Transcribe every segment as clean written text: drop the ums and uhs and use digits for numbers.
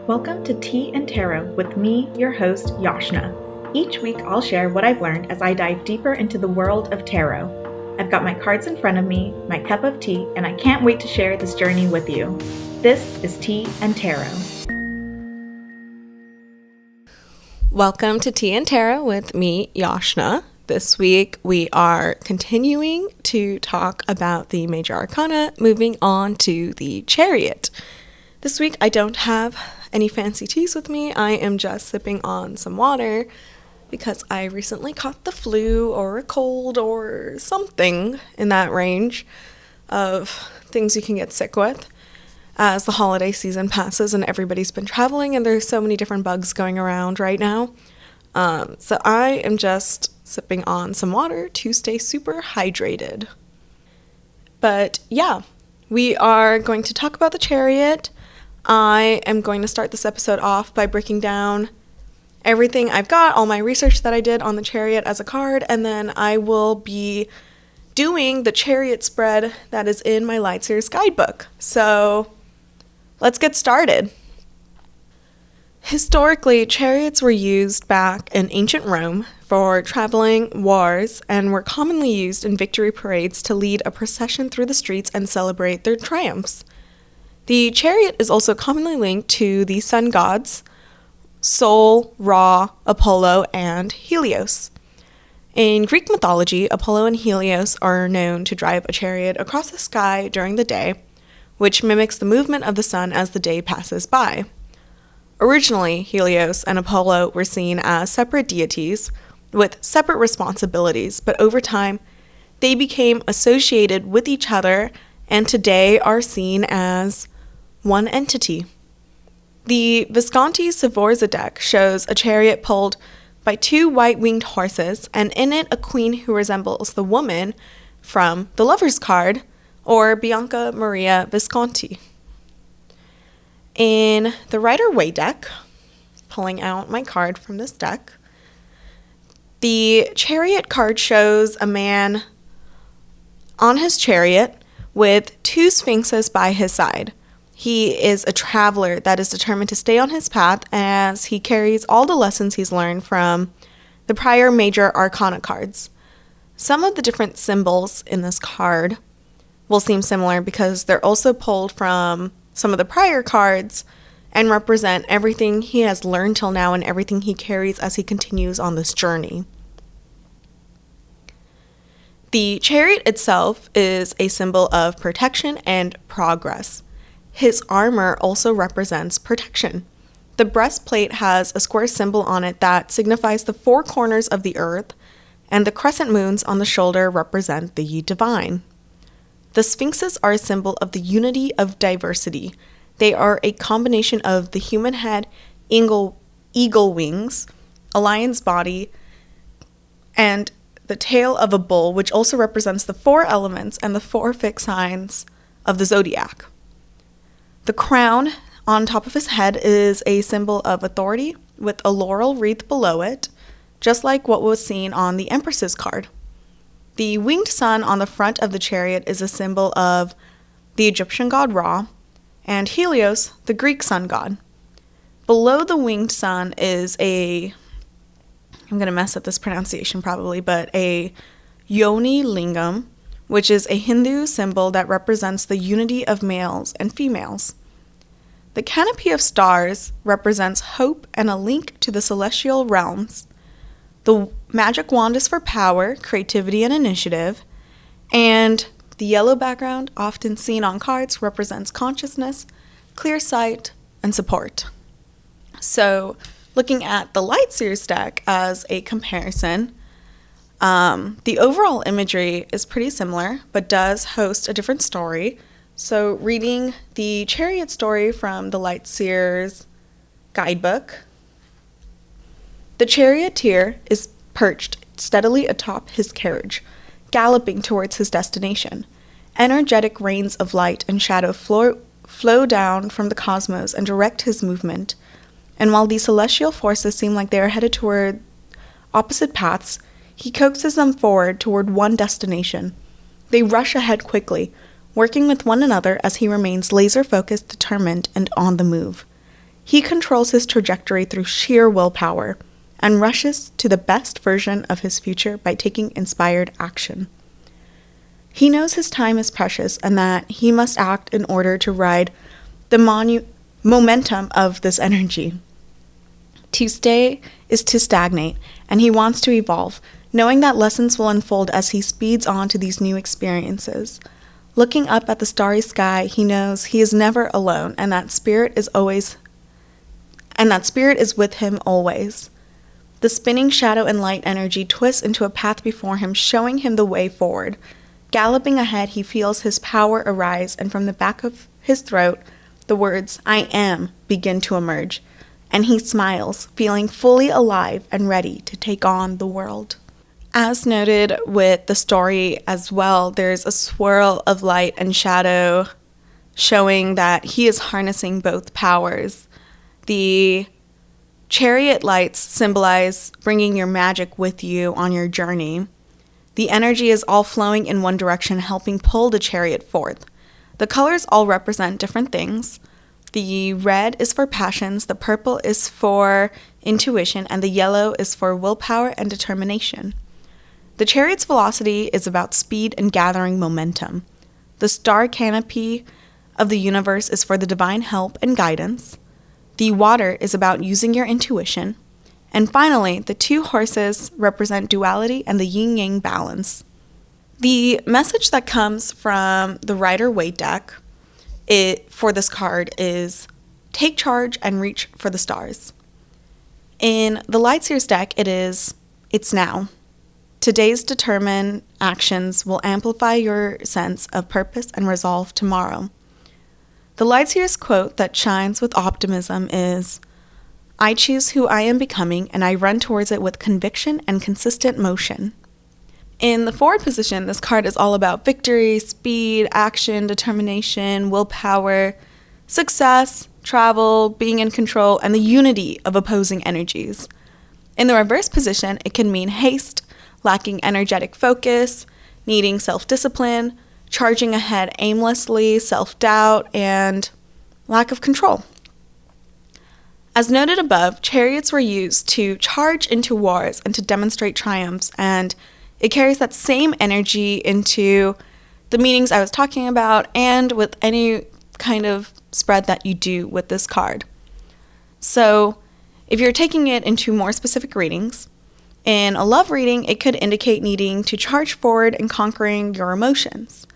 Welcome to Tea and Tarot with me, your host, Yashna. Each week I'll share what I've learned as I dive deeper into the world of tarot. I've got my cards in front of me, my cup of tea, and I can't wait to share this journey with you. This is Tea and Tarot. Welcome to Tea and Tarot with me, Yashna. This week we are continuing to talk about the Major Arcana, moving on to the Chariot. This week I don't have any fancy teas with me. I am just sipping on some water because I recently caught the flu or a cold or something in that range of things you can get sick with as the holiday season passes and everybody's been traveling and there's so many different bugs going around right now. So I am just sipping on some water to stay super hydrated. But yeah, we are going to talk about the Chariot. I am going to start this episode off by breaking down everything I've got, all my research that I did on the Chariot as a card, and then I will be doing the Chariot spread that is in my Light Seers guidebook. So let's get started. Historically, chariots were used back in ancient Rome for traveling, wars, and were commonly used in victory parades to lead a procession through the streets and celebrate their triumphs. The chariot is also commonly linked to the sun gods, Sol, Ra, Apollo, and Helios. In Greek mythology, Apollo and Helios are known to drive a chariot across the sky during the day, which mimics the movement of the sun as the day passes by. Originally, Helios and Apollo were seen as separate deities with separate responsibilities, but over time, they became associated with each other and today are seen as one entity. The Visconti Sforza deck shows a chariot pulled by two white-winged horses, and in it a queen who resembles the woman from the Lover's card, or Bianca Maria Visconti. In the Rider-Waite deck, pulling out my card from this deck, the Chariot card shows a man on his chariot with two sphinxes by his side. He is a traveler that is determined to stay on his path as he carries all the lessons he's learned from the prior Major Arcana cards. Some of the different symbols in this card will seem similar because they're also pulled from some of the prior cards and represent everything he has learned till now and everything he carries as he continues on this journey. The chariot itself is a symbol of protection and progress. His armor also represents protection. The breastplate has a square symbol on it that signifies the four corners of the earth, and the crescent moons on the shoulder represent the divine. The sphinxes are a symbol of the unity of diversity. They are a combination of the human head, eagle wings, a lion's body, and the tail of a bull, which also represents the four elements and the four fixed signs of the zodiac. The crown on top of his head is a symbol of authority with a laurel wreath below it, just like what was seen on the Empress's card. The winged sun on the front of the chariot is a symbol of the Egyptian god Ra, and Helios, the Greek sun god. Below the winged sun is I'm going to mess up this pronunciation probably, but a Yoni Lingam, which is a Hindu symbol that represents the unity of males and females. The canopy of stars represents hope and a link to the celestial realms. The magic wand is for power, creativity, and initiative, and the yellow background, often seen on cards, represents consciousness, clear sight, and support. So, looking at the Light Seers deck as a comparison, the overall imagery is pretty similar, but does host a different story. So reading the Chariot story from the Light Seers guidebook, the charioteer is perched steadily atop his carriage, galloping towards his destination. Energetic rains of light and shadow flow down from the cosmos and direct his movement. And while these celestial forces seem like they are headed toward opposite paths, he coaxes them forward toward one destination. They rush ahead quickly, working with one another as he remains laser-focused, determined, and on the move. He controls his trajectory through sheer willpower and rushes to the best version of his future by taking inspired action. He knows his time is precious and that he must act in order to ride the momentum of this energy. To stay is to stagnate, and he wants to evolve, knowing that lessons will unfold as he speeds on to these new experiences. Looking up at the starry sky, he knows he is never alone, and that spirit is with him always. The spinning shadow and light energy twists into a path before him, showing him the way forward. Galloping ahead, he feels his power arise, and from the back of his throat, the words, "I am," begin to emerge, and he smiles, feeling fully alive and ready to take on the world. As noted with the story as well, there's a swirl of light and shadow showing that he is harnessing both powers. The chariot lights symbolize bringing your magic with you on your journey. The energy is all flowing in one direction, helping pull the chariot forth. The colors all represent different things. The red is for passions, the purple is for intuition, and the yellow is for willpower and determination. The chariot's velocity is about speed and gathering momentum. The star canopy of the universe is for the divine help and guidance. The water is about using your intuition. And finally, the two horses represent duality and the yin-yang balance. The message that comes from the Rider-Waite deck for this card is take charge and reach for the stars. In the Light Seers deck, it's now. Today's determined actions will amplify your sense of purpose and resolve tomorrow. The Light Seers quote that shines with optimism is, "I choose who I am becoming, and I run towards it with conviction and consistent motion." In the forward position, this card is all about victory, speed, action, determination, willpower, success, travel, being in control, and the unity of opposing energies. In the reverse position, it can mean haste, lacking energetic focus, needing self-discipline, charging ahead aimlessly, self-doubt, and lack of control. As noted above, chariots were used to charge into wars and to demonstrate triumphs, and it carries that same energy into the meanings I was talking about and with any kind of spread that you do with this card. So, if you're taking it into more specific readings, in a love reading, it could indicate needing to charge forward and conquering your emotions.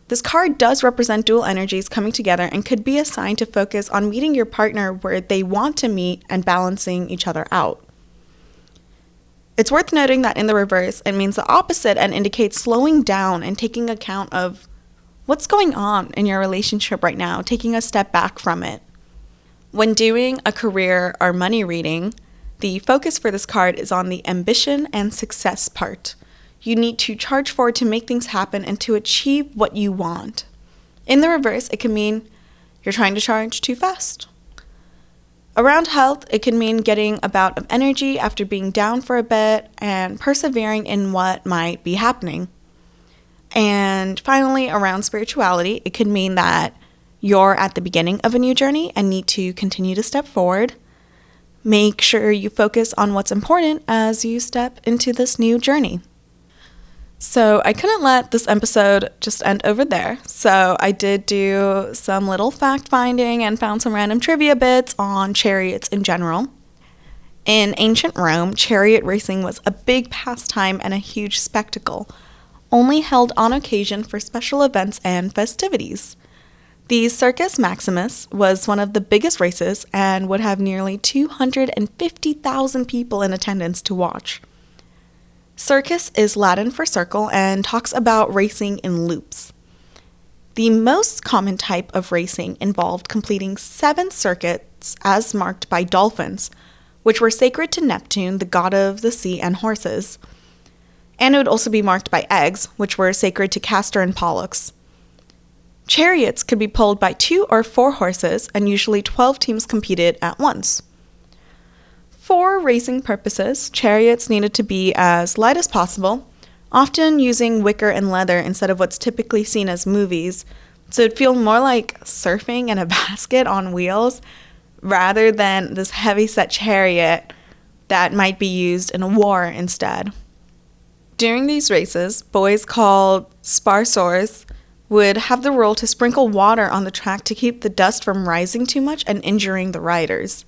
This card does represent dual energies coming together and could be assigned to focus on meeting your partner where they want to meet and balancing each other out. It's worth noting that in the reverse, it means the opposite and indicates slowing down and taking account of what's going on in your relationship right now, taking a step back from it. When doing a career or money reading, the focus for this card is on the ambition and success part. You need to charge forward to make things happen and to achieve what you want. In the reverse, it can mean you're trying to charge too fast. Around health, it can mean getting a bout of energy after being down for a bit and persevering in what might be happening. And finally, around spirituality, it could mean that you're at the beginning of a new journey and need to continue to step forward. Make sure you focus on what's important as you step into this new journey. So I couldn't let this episode just end over there. So I did do some little fact finding and found some random trivia bits on chariots in general. In ancient Rome, chariot racing was a big pastime and a huge spectacle, only held on occasion for special events and festivities. The Circus Maximus was one of the biggest races and would have nearly 250,000 people in attendance to watch. Circus is Latin for circle and talks about racing in loops. The most common type of racing involved completing 7 circuits as marked by dolphins, which were sacred to Neptune, the god of the sea and horses. And it would also be marked by eggs, which were sacred to Castor and Pollux. Chariots could be pulled by 2 or 4 horses, and usually 12 teams competed at once. For racing purposes, chariots needed to be as light as possible, often using wicker and leather instead of what's typically seen as movies, so it'd feel more like surfing in a basket on wheels rather than this heavy-set chariot that might be used in a war instead. During these races, boys called sparsors would have the role to sprinkle water on the track to keep the dust from rising too much and injuring the riders.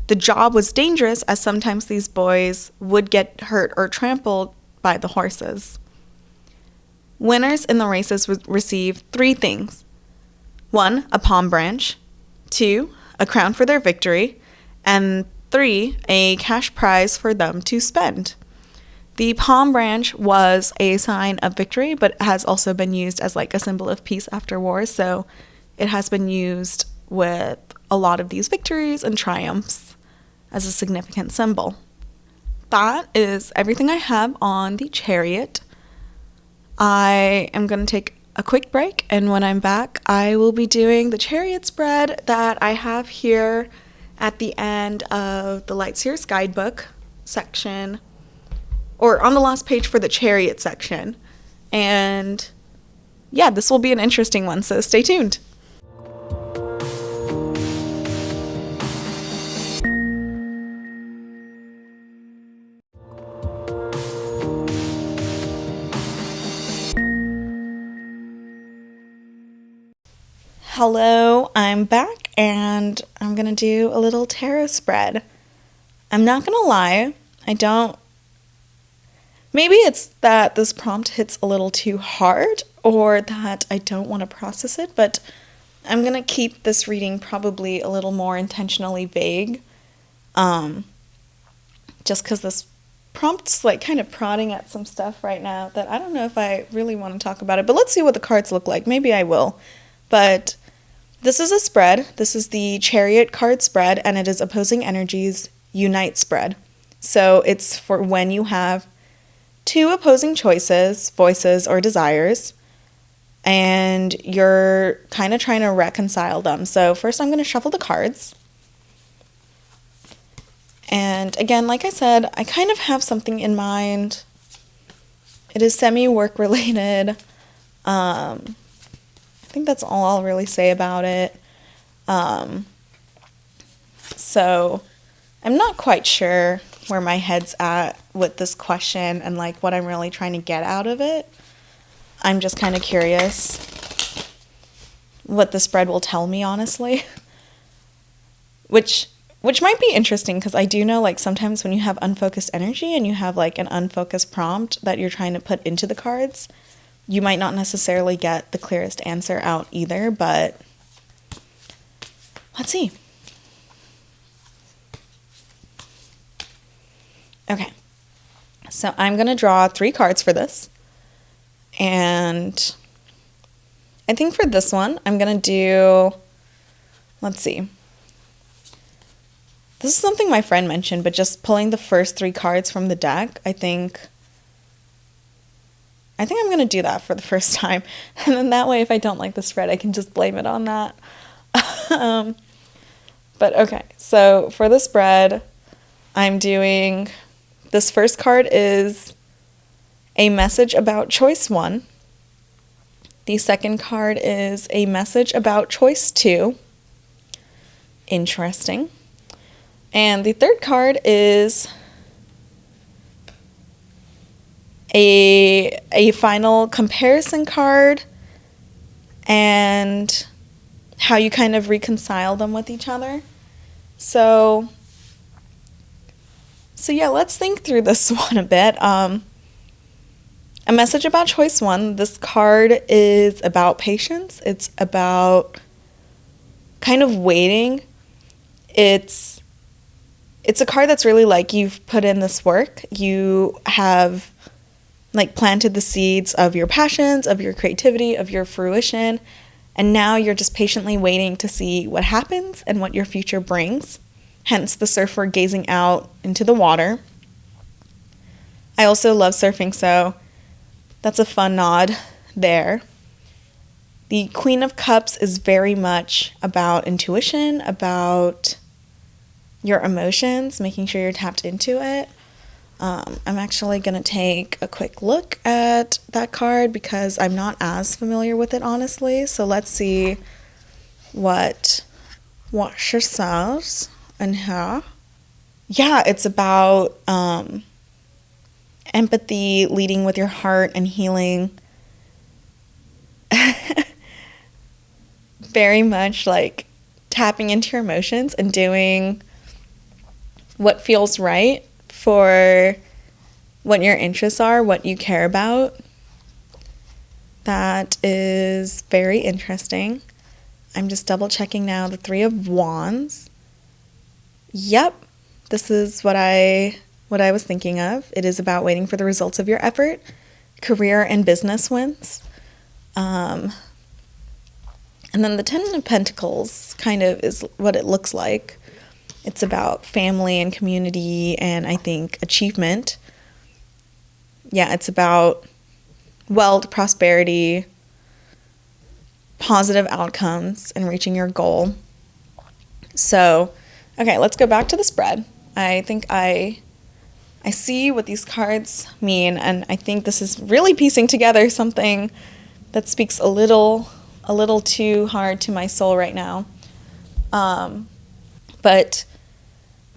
The job was dangerous as sometimes these boys would get hurt or trampled by the horses. Winners in the races would receive 3 things. 1, a palm branch. 2, a crown for their victory. And 3, a cash prize for them to spend. The palm branch was a sign of victory, but has also been used as like a symbol of peace after wars. So it has been used with a lot of these victories and triumphs as a significant symbol. That is everything I have on the chariot. I am going to take a quick break, and when I'm back, I will be doing the chariot spread that I have here at the end of the Light Seers guidebook section, or on the last page for the chariot section. And yeah, this will be an interesting one, so stay tuned. Hello, I'm back, and I'm going to do a little tarot spread. I'm not going to lie, maybe it's that this prompt hits a little too hard, or that I don't want to process it, but I'm going to keep this reading probably a little more intentionally vague, just because this prompt's like kind of prodding at some stuff right now that I don't know if I really want to talk about it, but let's see what the cards look like. Maybe I will, but this is a spread. This is the Chariot card spread, and it is opposing energies unite spread. So it's for when you have 2 opposing choices, voices, or desires, and you're kind of trying to reconcile them. So first I'm going to shuffle the cards. And again, like I said, I kind of have something in mind. It is semi-work related. I think that's all I'll really say about it. So I'm not quite sure where my head's at with this question and like what I'm really trying to get out of it. I'm just kind of curious what the spread will tell me, honestly. Which might be interesting, because I do know like sometimes when you have unfocused energy and you have like an unfocused prompt that you're trying to put into the cards, you might not necessarily get the clearest answer out either, but let's see. Okay, so I'm going to draw 3 cards for this, and I think for this one, I'm going to do, let's see. This is something my friend mentioned, but just pulling the first 3 cards from the deck, I think I'm going to do that for the first time. And then that way, if I don't like the spread, I can just blame it on that. But okay, so for the spread, I'm doing, this first card is a message about choice 1. The second card is a message about choice 2. Interesting. And the third card is a final comparison card and how you kind of reconcile them with each other. So yeah, let's think through this one a bit. A message about choice 1. This card is about patience. It's about kind of waiting. It's a card that's really like, you've put in this work. You have like planted the seeds of your passions, of your creativity, of your fruition, and now you're just patiently waiting to see what happens and what your future brings. Hence the surfer gazing out into the water. I also love surfing, so that's a fun nod there. The Queen of Cups is very much about intuition, about your emotions, making sure you're tapped into it. I'm actually going to take a quick look at that card because I'm not as familiar with it, honestly. So let's see what what she says in here. Yeah, it's about empathy, leading with your heart, and healing. Very much like tapping into your emotions and doing what feels right for what your interests are, what you care about. That is very interesting. I'm just double checking now the Three of Wands. Yep, this is what I was thinking of. It is about waiting for the results of your effort, career and business wins. And then the Ten of Pentacles kind of is what it looks like. It's about family and community and I think achievement. Yeah, it's about wealth, prosperity, positive outcomes, and reaching your goal. So, okay, let's go back to the spread. I think I see what these cards mean, and I think this is really piecing together something that speaks a little too hard to my soul right now. But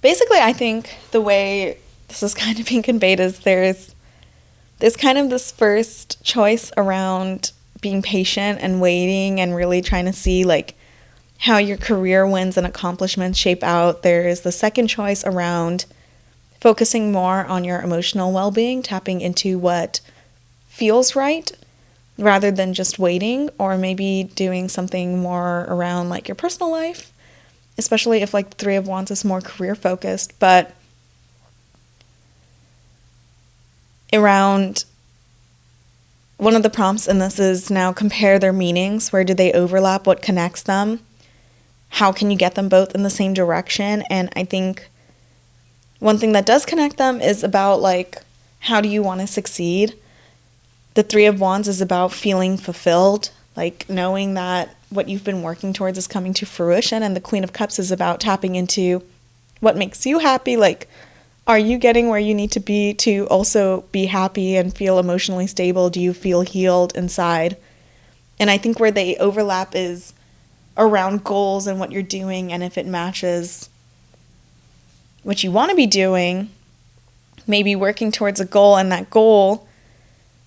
basically, I think the way this is kind of being conveyed is there's kind of this first choice around being patient and waiting and really trying to see like how your career wins and accomplishments shape out. There is the second choice around focusing more on your emotional well-being, tapping into what feels right rather than just waiting, or maybe doing something more around like your personal life, especially if like the Three of Wands is more career focused. But around one of the prompts in this is now compare their meanings. Where do they overlap? What connects them? How can you get them both in the same direction? And I think one thing that does connect them is about like, how do you want to succeed? The Three of Wands is about feeling fulfilled, like knowing that what you've been working towards is coming to fruition. And the Queen of Cups is about tapping into what makes you happy. Like, are you getting where you need to be to also be happy and feel emotionally stable? Do you feel healed inside? And I think where they overlap is around goals and what you're doing, and if it matches what you want to be doing, maybe working towards a goal, and that goal,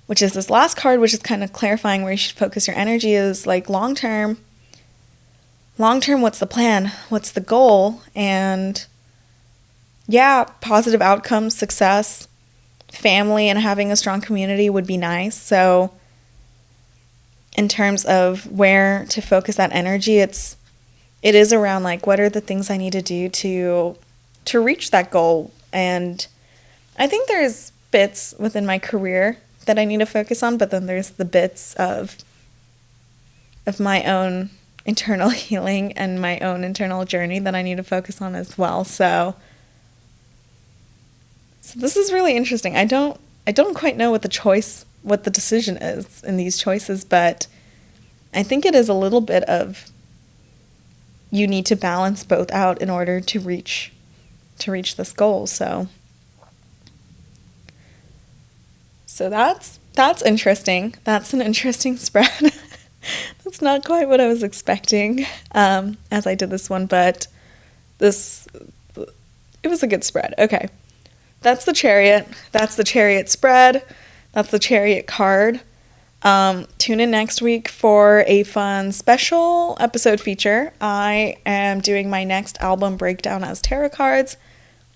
which is this last card, which is kind of clarifying where you should focus your energy, is like long term, what's the plan? What's the goal? And yeah, positive outcomes, success, family, and having a strong community would be nice. So in terms of where to focus that energy, it is around like, what are the things I need to do to reach that goal? And I think there's bits within my career that I need to focus on, but then there's the bits of my own internal healing and my own internal journey that I need to focus on as well. So this is really interesting. I don't quite know what the decision is in these choices, but I think it is a little bit of you need to balance both out in order to reach this goal. So that's interesting. That's an interesting spread. That's not quite what I was expecting as I did this one, but it was a good spread. Okay. That's the Chariot. That's the Chariot spread. That's the Chariot card. Tune in next week for a fun special episode feature. I am doing my next album breakdown as tarot cards.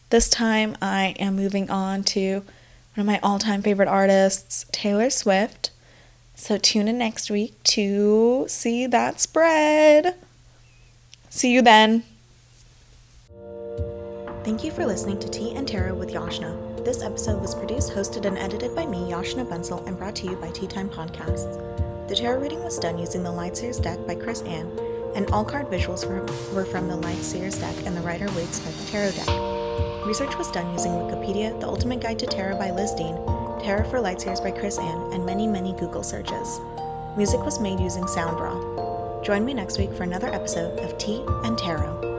This time I am moving on to one of my all-time favorite artists, Taylor Swift. So tune in next week to see that spread. See you then. Thank you for listening to Tea and Tarot with Yashna. This episode was produced, hosted, and edited by me, Yashna Bensel, and brought to you by Tea Time Podcasts. The tarot reading was done using the Light Seers deck by Chris Ann, and all card visuals were from the Light Seers deck and the Rider Waite Smith tarot deck. Research was done using Wikipedia, The Ultimate Guide to Tarot by Liz Dean, Tarot for Light Seers by Chris Ann, and many, many Google searches. Music was made using SoundRaw. Join me next week for another episode of Tea and Tarot.